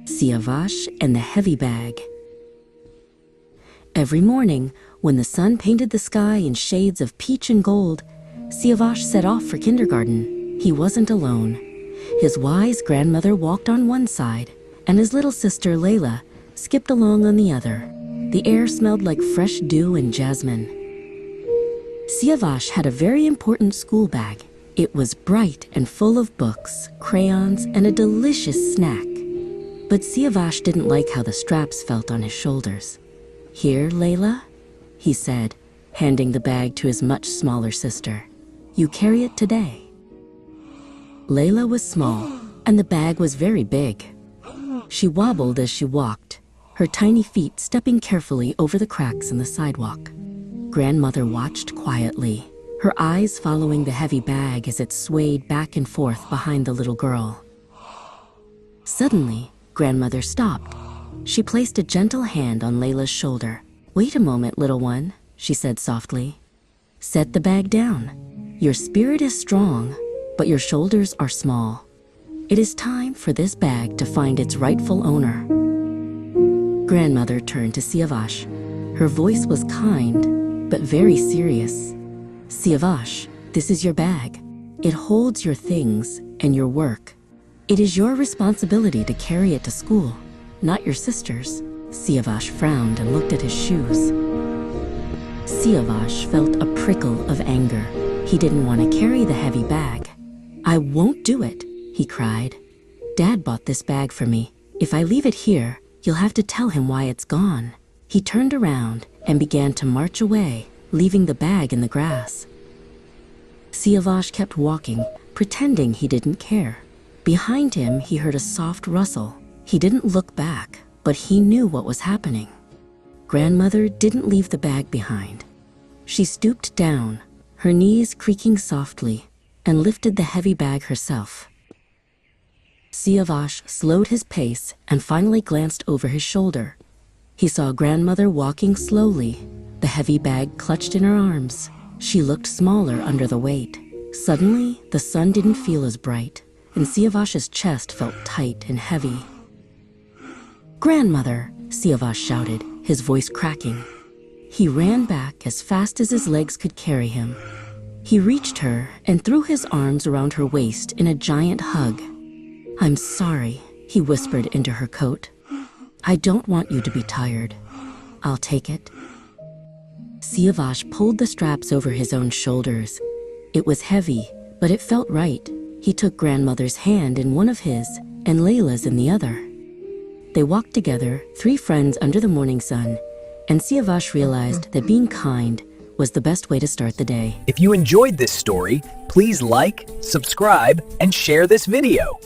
Siavash and the Heavy Bag. Every morning, when the sun painted the sky in shades of peach and gold, Siavash set off for kindergarten. He wasn't alone. His wise grandmother walked on one side, and his little sister Layla skipped along on the other. The air smelled like fresh dew and jasmine. Siavash had a very important school bag. It was bright and full of books, crayons, and a delicious snack. But Siavash didn't like how the straps felt on his shoulders. "Here, Layla," he said, handing the bag to his much smaller sister. "You carry it today." Layla was small, and the bag was very big. She wobbled as she walked, her tiny feet stepping carefully over the cracks in the sidewalk. Grandmother watched quietly, her eyes following the heavy bag as it swayed back and forth behind the little girl. Suddenly, Grandmother stopped. She placed a gentle hand on Layla's shoulder. "Wait a moment, little one," she said softly. "Set the bag down. Your spirit is strong, but your shoulders are small. It is time for this bag to find its rightful owner." Grandmother turned to Siavash. Her voice was kind, but very serious. "Siavash, this is your bag. It holds your things and your work. It is your responsibility to carry it to school, not your sister's." Siavash frowned and looked at his shoes. Siavash felt a prickle of anger. He didn't want to carry the heavy bag. "I won't do it," he cried. "Dad bought this bag for me. If I leave it here, you'll have to tell him why it's gone." He turned around and began to march away, leaving the bag in the grass. Siavash kept walking, pretending he didn't care. Behind him, he heard a soft rustle. He didn't look back, but he knew what was happening. Grandmother didn't leave the bag behind. She stooped down, her knees creaking softly, and lifted the heavy bag herself. Siavash slowed his pace and finally glanced over his shoulder. He saw Grandmother walking slowly, the heavy bag clutched in her arms. She looked smaller under the weight. Suddenly, the sun didn't feel as bright, and Siavash's chest felt tight and heavy. "Grandmother!" Siavash shouted, his voice cracking. He ran back as fast as his legs could carry him. He reached her and threw his arms around her waist in a giant hug. "I'm sorry," he whispered into her coat. "I don't want you to be tired. I'll take it." Siavash pulled the straps over his own shoulders. It was heavy, but it felt right. He took Grandmother's hand in one of his and Layla's in the other. They walked together, three friends under the morning sun, and Siavash realized that being kind was the best way to start the day. If you enjoyed this story, please like, subscribe, and share this video.